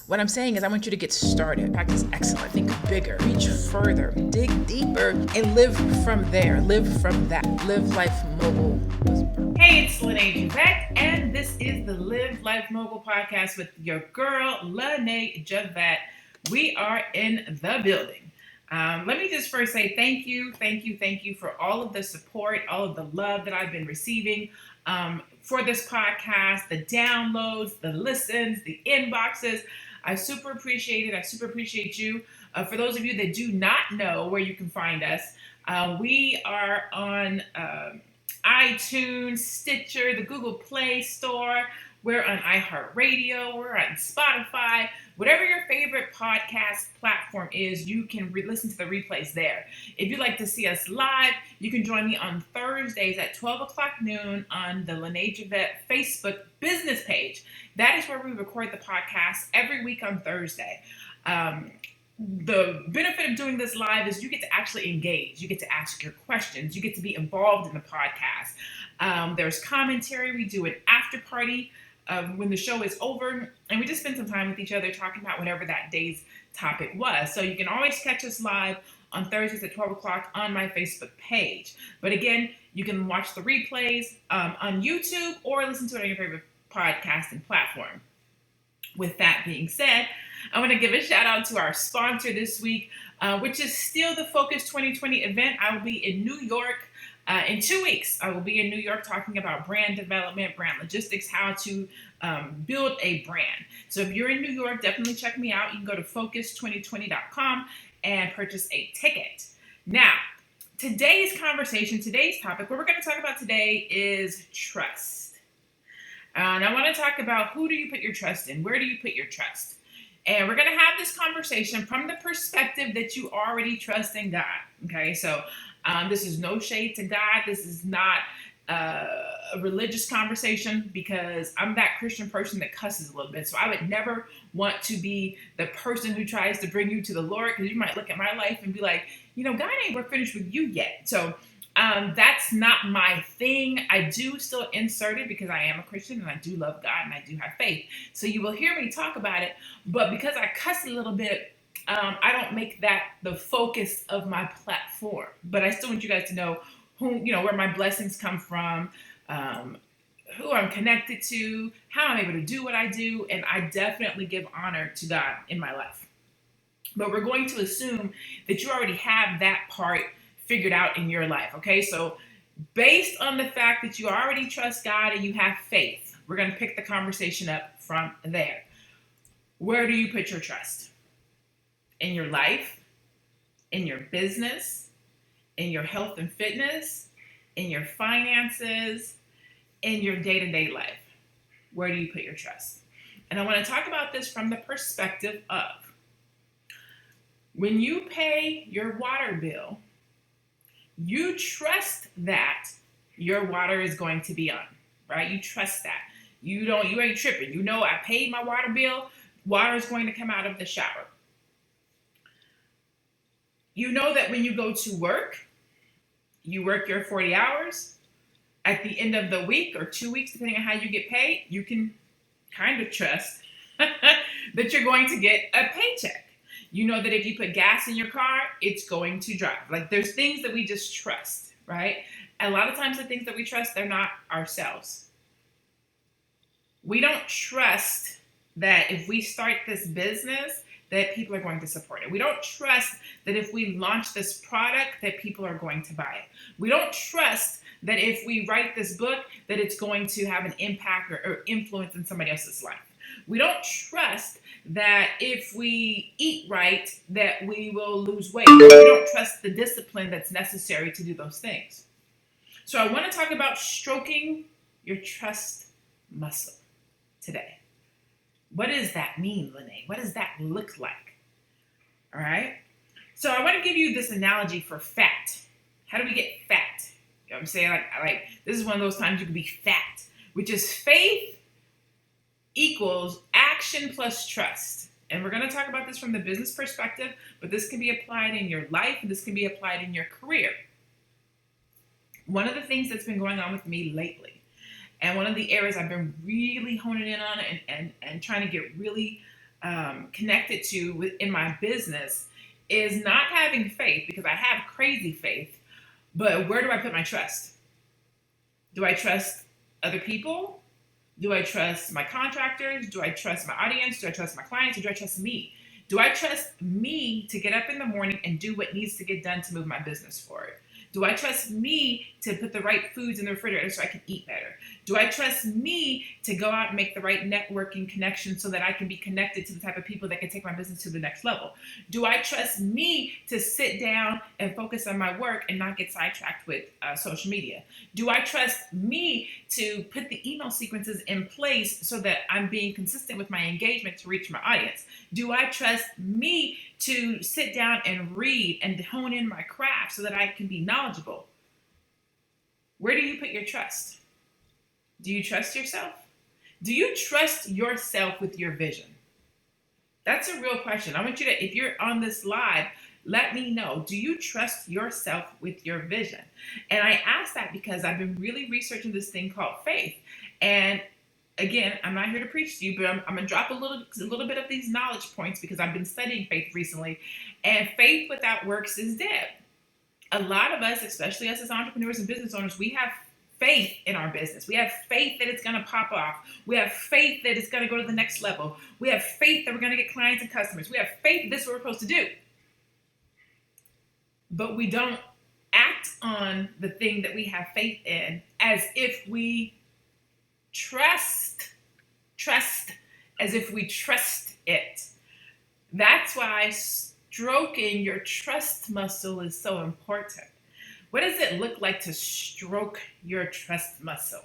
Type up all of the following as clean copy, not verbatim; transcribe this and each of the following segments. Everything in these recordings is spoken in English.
What I'm saying is I want you to get started. Practice excellent. Think bigger. Reach further. Dig deeper. And live from there. Live from that. Live Life Mogul. Hey, it's Javet, and this is the Live Life Mogul podcast with your girl, Javet. We are in the building. Let me just first say thank you for all of the support, all of the love that I've been receiving for this podcast, the downloads, the listens, the inboxes. I super appreciate it. I super appreciate you. For those of you that do not know where you can find us, we are on iTunes, Stitcher, the Google Play Store. We're on iHeart Radio. We're on Spotify. Whatever your favorite podcast platform is, you can listen to the replays there. If you'd like to see us live, you can join me on Thursdays at 12 o'clock noon on the Javet Facebook business page. That is where we record the podcast every week on Thursday. The benefit of doing this live is you get to actually engage. You get to ask your questions. You get to be involved in the podcast. There's commentary. We do an after party when the show is over, and we just spend some time with each other talking about whatever that day's topic was. So you can always catch us live on Thursdays at 12 o'clock on my Facebook page. But again, you can watch the replays on YouTube or listen to it on your favorite podcasting platform. With that being said, I want to give a shout out to our sponsor this week, which is still the Focus 2020 event. I will be in New York in 2 weeks. I will be in New York talking about brand development, brand logistics, how to build a brand. So if you're in New York, definitely check me out. You can go to focus2020.com and purchase a ticket. Now, today's topic, what we're going to talk about today is trust. And I want to talk about who do you put your trust in? Where do you put your trust? And we're going to have this conversation from the perspective that you already trust in God. Okay, so this is no shade to God. This is not a religious conversation because I'm that Christian person that cusses a little bit. So I would never want to be the person who tries to bring you to the Lord, because you might look at my life and be like, God ain't finished with you yet. So that's not my thing. I do still insert it because I am a Christian and I do love God and I do have faith. So you will hear me talk about it, but because I cuss a little bit, I don't make that the focus of my platform. But I still want you guys to know where my blessings come from, who I'm connected to, how I'm able to do what I do, and I definitely give honor to God in my life. But we're going to assume that you already have that part figured out in your life, okay? So based on the fact that you already trust God and you have faith, we're going to pick the conversation up from there. Where do you put your trust? In your life, in your business, in your health and fitness, in your finances, in your day-to-day life? Where do you put your trust? And I want to talk about this from the perspective of when you pay your water bill, you trust that your water is going to be on, right? You trust that. You ain't tripping. I paid my water bill. Water is going to come out of the shower. You know that when you go to work, you work your 40 hours. At the end of the week or 2 weeks, depending on how you get paid, you can kind of trust that you're going to get a paycheck. You know that if you put gas in your car, it's going to drive. Like there's things that we just trust, right? A lot of times the things that we trust, they're not ourselves. We don't trust that if we start this business, that people are going to support it. We don't trust that if we launch this product, that people are going to buy it. We don't trust that if we write this book, that it's going to have an impact or influence in somebody else's life. We don't trust that if we eat right, that we will lose weight. We don't trust the discipline that's necessary to do those things. So I want to talk about stroking your trust muscle today. What does that mean, Lene? What does that look like? All right. So I want to give you this analogy for fat. How do we get fat? You know what I'm saying? Like this is one of those times you can be fat, which is faith equals action plus trust. And we're going to talk about this from the business perspective, but this can be applied in your life and this can be applied in your career. One of the things that's been going on with me lately, and one of the areas I've been really honing in on and trying to get really connected to in my business is not having faith, because I have crazy faith, but where do I put my trust? Do I trust other people? Do I trust my contractors? Do I trust my audience? Do I trust my clients? Or do I trust me? Do I trust me to get up in the morning and do what needs to get done to move my business forward? Do I trust me to put the right foods in the refrigerator so I can eat better? Do I trust me to go out and make the right networking connections so that I can be connected to the type of people that can take my business to the next level? Do I trust me to sit down and focus on my work and not get sidetracked with social media? Do I trust me to put the email sequences in place so that I'm being consistent with my engagement to reach my audience? Do I trust me to sit down and read and hone in my craft so that I can be knowledgeable? Where do you put your trust? Do you trust yourself? Do you trust yourself with your vision? That's a real question. I want you to, if you're on this live, let me know. Do you trust yourself with your vision? And I ask that because I've been really researching this thing called faith. And again, I'm not here to preach to you, but I'm going to drop a little bit of these knowledge points because I've been studying faith recently. And faith without works is dead. A lot of us, especially us as entrepreneurs and business owners, we have faith in our business. We have faith that it's going to pop off. We have faith that it's going to go to the next level. We have faith that we're going to get clients and customers. We have faith that this is what we're supposed to do. But we don't act on the thing that we have faith in as if we trust as if we trust it. That's why stroking your trust muscle is so important. What does it look like to stroke your trust muscle?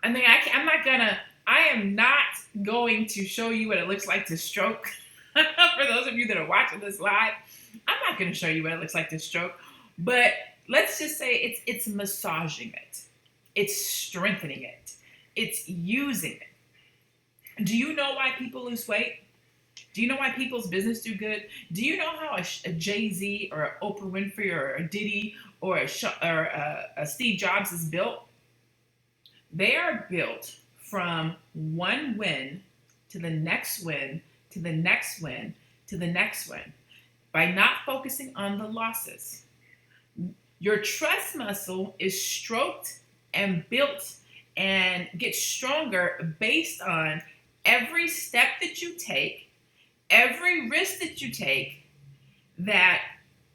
I mean, I am not going to show you what it looks like to stroke. For those of you that are watching this live, I'm not going to show you what it looks like to stroke, but let's just say it's massaging it. It's strengthening it. It's using it. Do you know why people lose weight? Do you know why people's business do good? Do you know how a Jay-Z or a Oprah Winfrey or a Diddy or a Steve Jobs is built? They are built from one win to the next win to the next win to the next win by not focusing on the losses. Your trust muscle is stroked and built and gets stronger based on every step that you take, every risk that you take that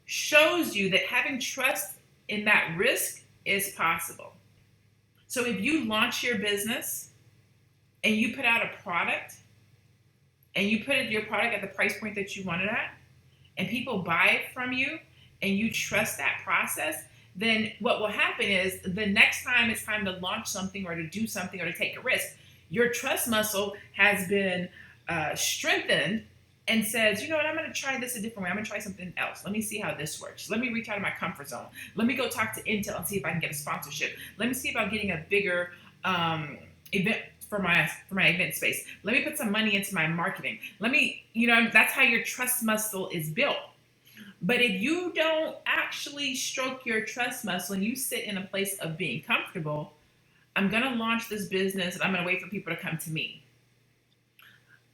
shows you that having trust in that risk is possible. So if you launch your business and you put out a product and you put your product at the price point that you want it at, and people buy it from you and you trust that process, then what will happen is the next time it's time to launch something or to do something or to take a risk, your trust muscle has been strengthened and says, you know what, I'm going to try this a different way. I'm going to try something else. Let me see how this works. Let me reach out of my comfort zone. Let me go talk to Intel and see if I can get a sponsorship. Let me see about getting a bigger event for my event space. Let me put some money into my marketing. That's how your trust muscle is built. But if you don't actually stroke your trust muscle and you sit in a place of being comfortable, I'm going to launch this business and I'm going to wait for people to come to me.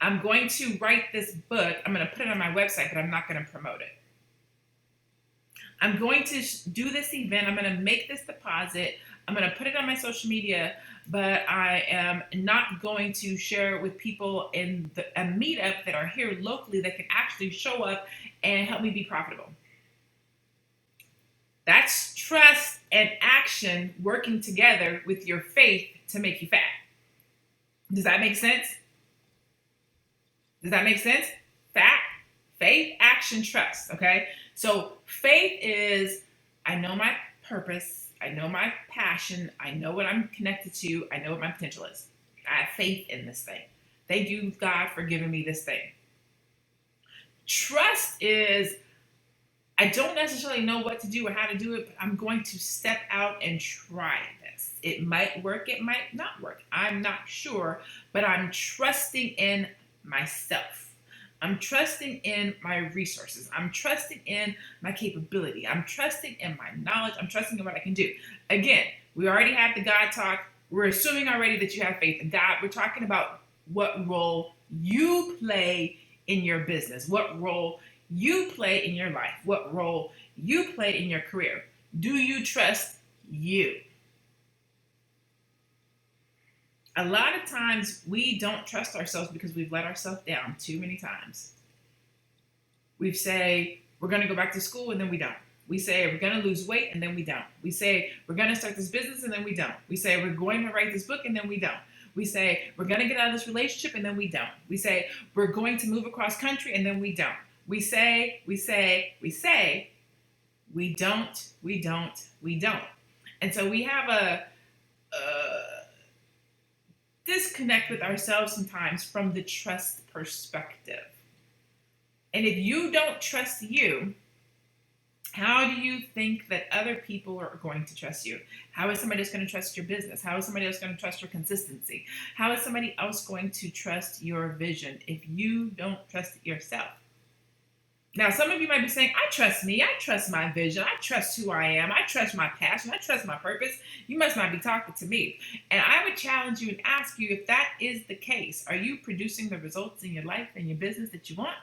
I'm going to write this book. I'm going to put it on my website, but I'm not going to promote it. I'm going to do this event. I'm going to make this deposit. I'm going to put it on my social media, but I am not going to share it with people in a meetup that are here locally that can actually show up and help me be profitable. That's trust and action working together with your faith to make you fat. Does that make sense? Does that make sense? Faith, action, trust. Okay. So faith is, I know my purpose. I know my passion. I know what I'm connected to. I know what my potential is. I have faith in this thing. Thank you, God, for giving me this thing. Trust is, I don't necessarily know what to do or how to do it, but I'm going to step out and try this. It might work. It might not work. I'm not sure, but I'm trusting in myself. I'm trusting in my resources. I'm trusting in my capability. I'm trusting in my knowledge. I'm trusting in what I can do. Again, we already had the God talk. We're assuming already that you have faith in God. We're talking about what role you play in your business, what role you play in your life, what role you play in your career. Do you trust you? A lot of times we don't trust ourselves because we've let ourselves down too many times. We say we're going to go back to school and then we don't. We say we're going to lose weight and then we don't. We say we're going to start this business and then we don't. We say we're going to write this book and then we don't. We say we're going to get out of this relationship and then we don't. We say we're going to move across country and then we don't. We say, we don't. And so we have a disconnect with ourselves sometimes from the trust perspective. And if you don't trust you, how do you think that other people are going to trust you? How is somebody else going to trust your business? How is somebody else going to trust your consistency? How is somebody else going to trust your vision if you don't trust it yourself? Now, some of you might be saying, I trust me. I trust my vision. I trust who I am. I trust my passion. I trust my purpose. You must not be talking to me. And I would challenge you and ask you, if that is the case, are you producing the results in your life and your business that you want?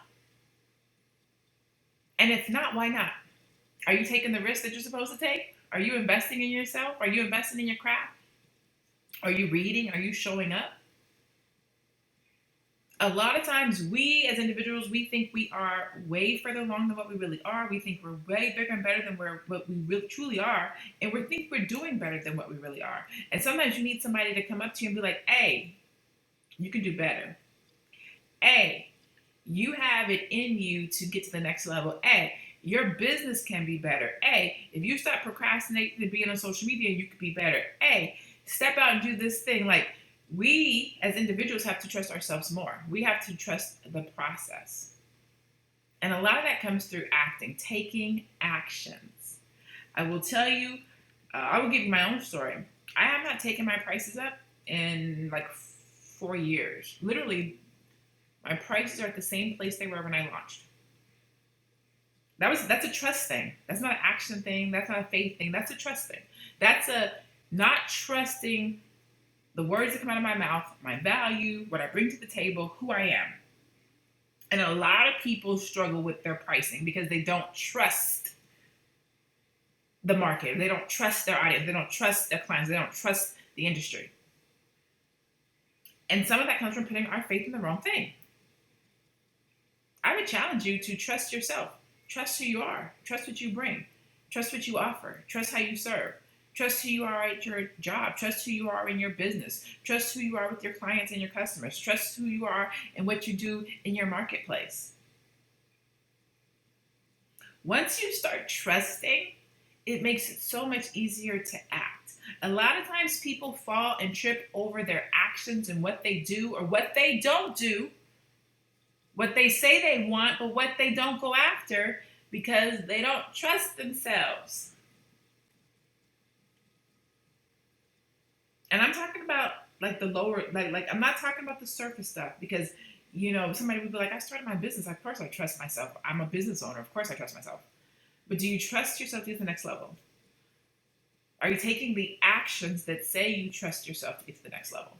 And if not, why not? Are you taking the risk that you're supposed to take? Are you investing in yourself? Are you investing in your craft? Are you reading? Are you showing up? A lot of times we as individuals, we think we are way further along than what we really are. We think we're way bigger and better than what we really truly are. And we think we're doing better than what we really are. And sometimes you need somebody to come up to you and be like, hey, you can do better. Hey, you have it in you to get to the next level. Hey, your business can be better. Hey, if you stop procrastinating and being on social media, you could be better. Hey, step out and do this thing. Like, we as individuals have to trust ourselves more. We have to trust the process. And a lot of that comes through acting, taking actions. I will tell you, I will give you my own story. I have not taken my prices up in like 4 years. Literally, my prices are at the same place they were when I launched. That's a trust thing. That's not an action thing. That's not a faith thing. That's a trust thing. That's a not trusting the words that come out of my mouth, my value, what I bring to the table, who I am. And a lot of people struggle with their pricing because they don't trust the market. They don't trust their audience. They don't trust their clients. They don't trust the industry. And some of that comes from putting our faith in the wrong thing. I would challenge you to trust yourself. Trust who you are. Trust what you bring. Trust what you offer. Trust how you serve. Trust who you are at your job. Trust who you are in your business. Trust who you are with your clients and your customers. Trust who you are and what you do in your marketplace. Once you start trusting, it makes it so much easier to act. A lot of times people fall and trip over their actions and what they do or what they don't do, what they say they want, but what they don't go after because they don't trust themselves. And I'm talking about like the lower, like I'm not talking about the surface stuff because, somebody would be like, I started my business. Of course I trust myself. I'm a business owner. Of course I trust myself. But do you trust yourself to get to the next level? Are you taking the actions that say you trust yourself to get to the next level?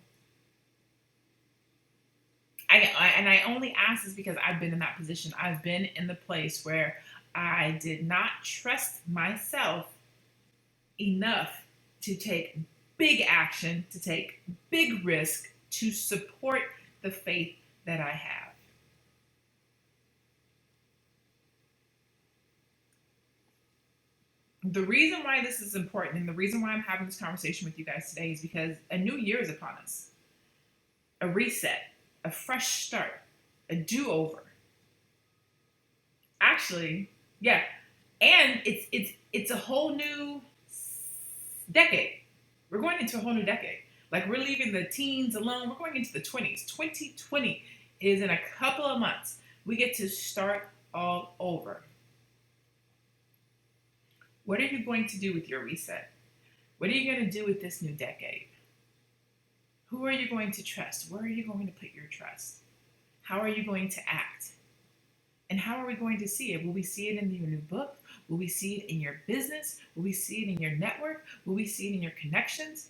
And I only ask this because I've been in that position. I've been in the place where I did not trust myself enough to take big action, to take big risk, to support the faith that I have. The reason why this is important and the reason why I'm having this conversation with you guys today is because a new year is upon us. A reset, a fresh start, a do-over. Actually, yeah. And it's a whole new decade. We're going into a whole new decade. Like, we're leaving the teens alone. We're going into the 20s. 2020 is in a couple of months. We get to start all over. What are you going to do with your reset? What are you going to do with this new decade? Who are you going to trust? Where are you going to put your trust? How are you going to act? And how are we going to see it? Will we see it in your new book? Will we see it in your business? Will we see it in your network? Will we see it in your connections?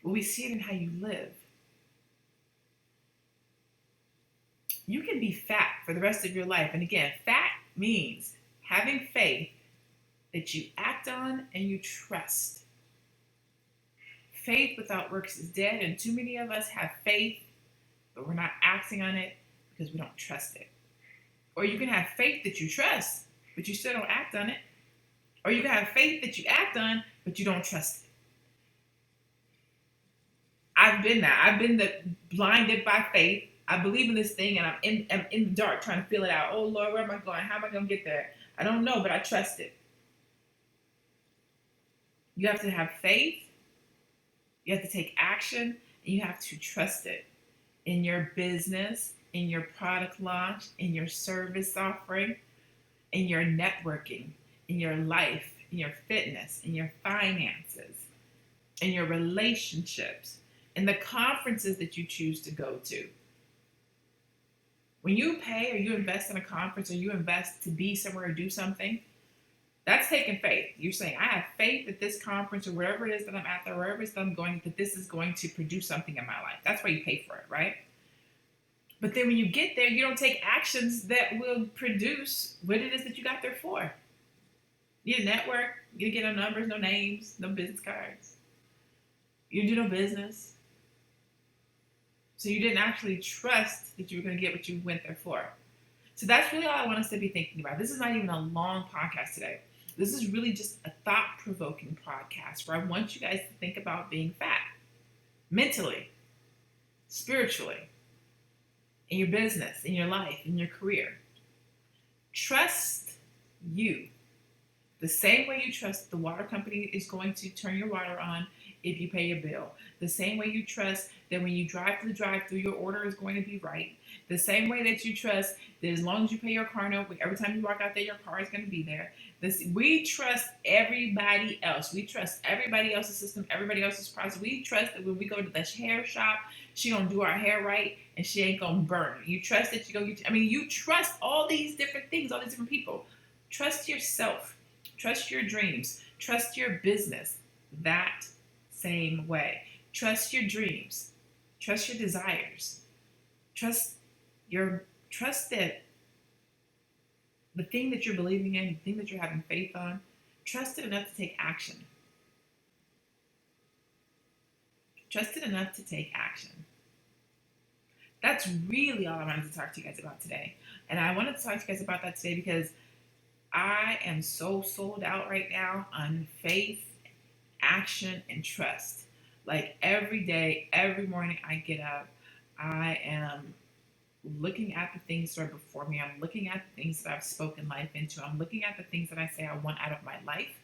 Will we see it in how you live? you can be fat for the rest of your life. And again, fat means having faith that you act on and you trust. Faith without works is dead, and too many of us have faith, but we're not acting on it because we don't trust it. Or you can have faith that you trust, but you still don't act on it. Or you can have faith that you act on, but you don't trust it. I've been that. I've been the blinded by faith. I believe in this thing, and I'm in the dark trying to feel it out. Oh Lord, where am I going? How am I going to get there? I don't know, but I trust it. You have to have faith. You have to take action, and you have to trust it in your business, in your product launch, in your service offering, in your networking, in your life, in your fitness, in your finances, in your relationships, in the conferences that you choose to go to. When you pay or you invest in a conference or you invest to be somewhere or do something, that's taking faith. You're saying, I have faith that this conference or wherever it is that I'm at, or wherever it is that I'm going, that this is going to produce something in my life. That's why you pay for it, right? But then when you get there, you don't take actions that will produce what it is that you got there for. You need a network. You get no numbers, no names, no business cards. You do no business. So you didn't actually trust that you were going to get what you went there for. So that's really all I want us to be thinking about. This is not even a long podcast today. This is really just a thought-provoking podcast where I want you guys to think about being fat. Mentally, spiritually, in your business, in your life, in your career. Trust you. The same way you trust the water company is going to turn your water on if you pay your bill. The same way you trust that when you drive to the drive-thru, your order is going to be right. The same way that you trust that as long as you pay your car note, every time you walk out there, your car is going to be there. We trust everybody else. We trust everybody else's system, everybody else's process. We trust that when we go to the hair shop, she going to do our hair right and she ain't going to burn. You trust that you go get, you trust all these different things, all these different people. Trust yourself. Trust your dreams. Trust your business that same way. Trust your dreams. Trust your desires. Trust that the thing that you're believing in, the thing that you're having faith on, trust it enough to take action. Trust it enough to take action. That's really all I wanted to talk to you guys about today. And I wanted to talk to you guys about that today because I am so sold out right now on faith, action, and trust. Like every day, every morning I get up, I am looking at the things that are before me. I'm looking at the things that I've spoken life into. I'm looking at the things that I say I want out of my life.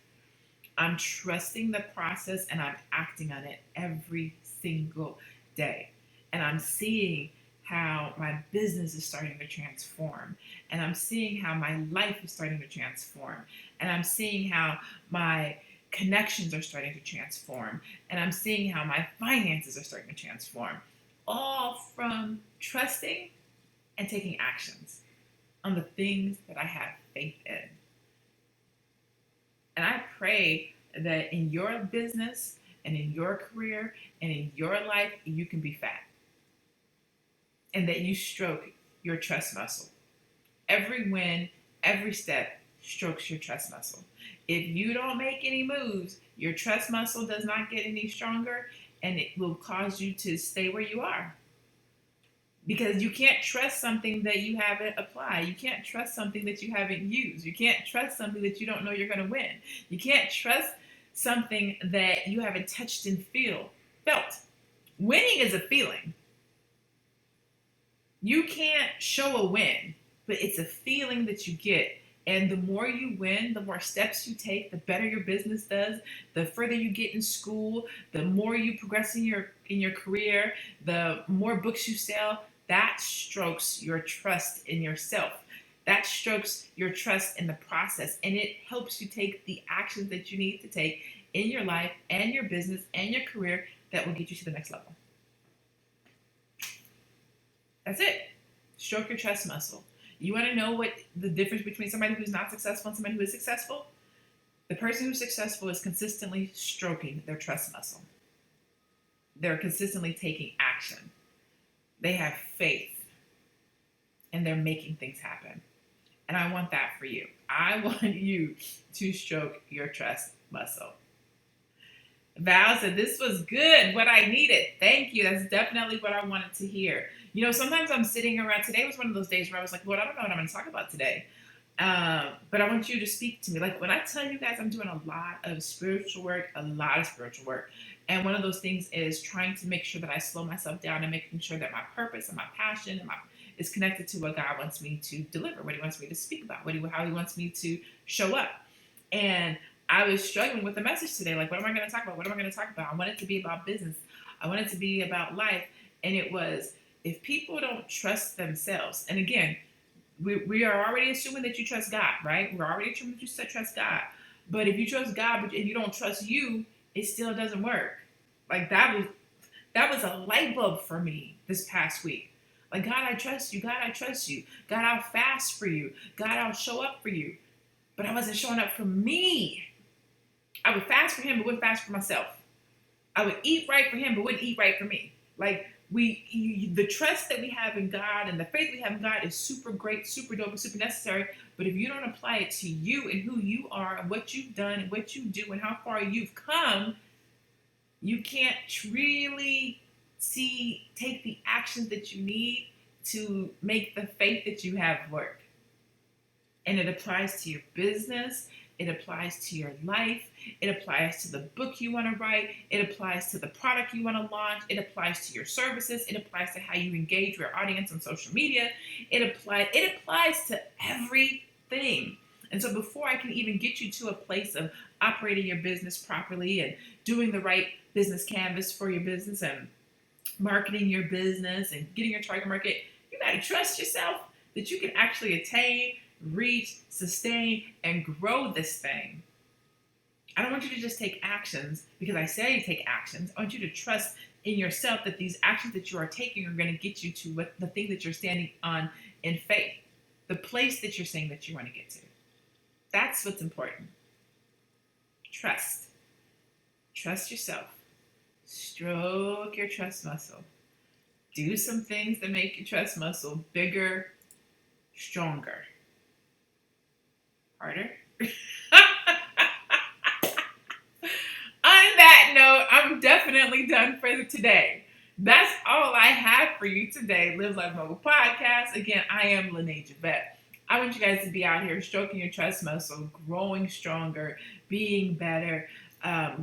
I'm trusting the process and I'm acting on it every single day. And I'm seeing how my business is starting to transform. And I'm seeing how my life is starting to transform. And I'm seeing how my connections are starting to transform. And I'm seeing how my finances are starting to transform. All from trusting and taking actions on the things that I have faith in. And I pray that in your business and in your career and in your life, you can be fat. And that you stroke your trust muscle. Every win, every step strokes your trust muscle. If you don't make any moves, your trust muscle does not get any stronger and it will cause you to stay where you are. Because you can't trust something that you haven't applied. You can't trust something that you haven't used. You can't trust something that you don't know you're going to win. You can't trust something that you haven't touched and felt. Winning is a feeling. You can't show a win, but it's a feeling that you get. And the more you win, the more steps you take, the better your business does, the further you get in school, the more you progress in your career, the more books you sell. That strokes your trust in yourself. That strokes your trust in the process. And it helps you take the actions that you need to take in your life and your business and your career that will get you to the next level. That's it. Stroke your trust muscle. You want to know what the difference between somebody who's not successful and somebody who is successful? The person who's successful is consistently stroking their trust muscle. They're consistently taking action. They have faith. and they're making things happen. And I want that for you. I want you to stroke your trust muscle. Val said, this was good, what I needed. Thank you. That's definitely what I wanted to hear. Sometimes I'm sitting around. Today was one of those days where I was like, Lord, I don't know what I'm going to talk about today. But I want you to speak to me. Like when I tell you guys, I'm doing a lot of spiritual work. And one of those things is trying to make sure that I slow myself down and making sure that my purpose and my passion and is connected to what God wants me to deliver, what he wants me to speak about, how he wants me to show up. And I was struggling with the message today. Like, what am I going to talk about? I want it to be about business. I want it to be about life. And it was, if people don't trust themselves, and again, we are already assuming that you trust God, right? We're already assuming that you trust God. But if you trust God, but if you don't trust you, it still doesn't work. Like that was a light bulb for me this past week. Like, God, I trust you. God, I trust you. God, I'll fast for you. God, I'll show up for you. But I wasn't showing up for me. I would fast for him, but wouldn't fast for myself. I would eat right for him, but wouldn't eat right for me. Like, the trust that we have in God and the faith we have in God is super great, super dope, and super necessary. But if you don't apply it to you and who you are and what you've done and what you do and how far you've come, you can't really take the actions that you need to make the faith that you have work. And it applies to your business. It applies to your life. It applies to the book you want to write. It applies to the product you want to launch. It applies to your services. It applies to how you engage your audience on social media. It applies to everything. And so before I can even get you to a place of operating your business properly and doing the right business canvas for your business and marketing your business and getting your target market, you got to trust yourself that you can actually attain, reach, sustain, and grow this thing. I don't want you to just take actions because I say take actions. I want you to trust in yourself that these actions that you are taking are going to get you to the thing that you're standing on in faith, the place that you're saying that you want to get to. That's what's important. Trust. Trust yourself. Stroke your trust muscle. Do some things that make your trust muscle bigger, stronger. Harder. On that note, I'm definitely done for today. That's all I have for you today. Live Life Mogul Podcast. Again, I am Lene Javet. I want you guys to be out here stroking your trust muscle, growing stronger, being better,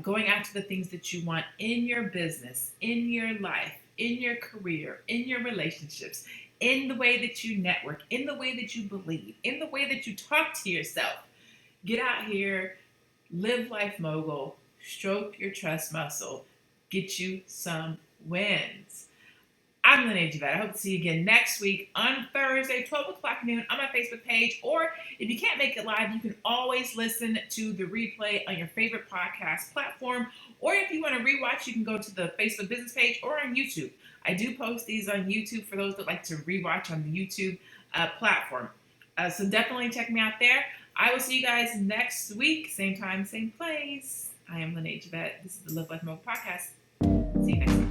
going after the things that you want in your business, in your life, in your career, in your relationships, in the way that you network, in the way that you believe, in the way that you talk to yourself. Get out here, live life mogul, stroke your trust muscle, get you some wins. I'm Lene Javet. I hope to see you again next week on Thursday, 12 o'clock noon on my Facebook page. Or if you can't make it live, you can always listen to the replay on your favorite podcast platform. Or if you want to rewatch, you can go to the Facebook business page or on YouTube. I do post these on YouTube for those that like to rewatch on the YouTube platform. So definitely check me out there. I will see you guys next week. Same time, same place. I am Lene Javet. This is the Live Life Mogul Podcast. See you next time.